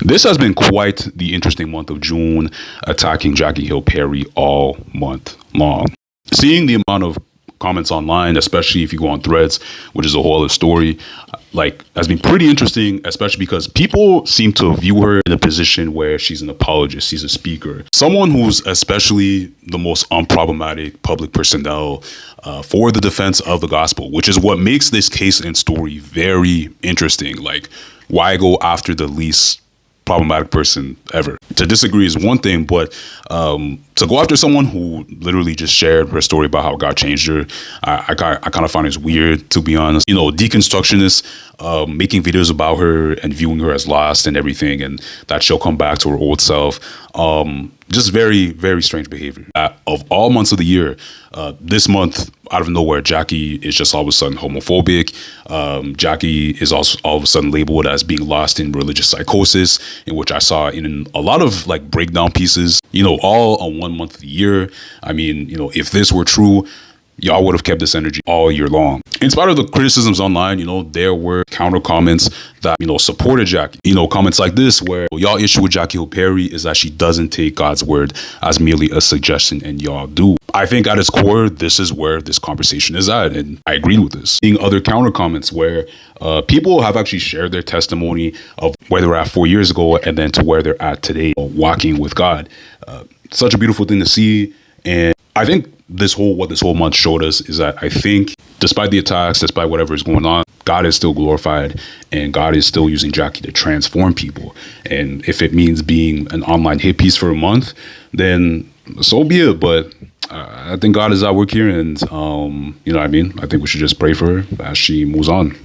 This has been quite the interesting month of June, attacking Jackie Hill Perry all month long. Seeing the amount of comments online, especially if you go on Threads, which is a whole other story, has been pretty interesting, especially because people seem to view her in a position where she's an apologist, she's a speaker, someone who's especially the most unproblematic public personnel for the defense of the gospel, which is what makes this case and story very interesting. Like, why go after the least problematic person ever? To disagree is one thing, but to go after someone who literally just shared her story about how God changed her, I kind of find it weird, to be honest. You know, deconstructionists making videos about her and viewing her as lost and everything, and that she'll come back to her old self. Just very, very strange behavior. Of all months of the year, this month, out of nowhere, Jackie is just all of a sudden homophobic. Jackie is also all of a sudden labeled as being lost in religious psychosis, in which I saw in a lot of breakdown pieces, all on 1 month of the year. I mean, if this were true, y'all would have kept this energy all year long. In spite of the criticisms online, there were counter comments that, supported Jackie. Comments like this, where y'all issue with Jackie Hill Perry is that she doesn't take God's word as merely a suggestion, and y'all do. I think at its core, this is where this conversation is at, and I agreed with this. Seeing other counter comments where people have actually shared their testimony of where they were at 4 years ago and then to where they're at today, walking with God. Such a beautiful thing to see. And I think what this whole month showed us is that I think despite the attacks, despite whatever is going on, God is still glorified, and God is still using Jackie to transform people. And if it means being an online hit piece for a month, then so be it. But I think God is at work here, and I think we should just pray for her as she moves on.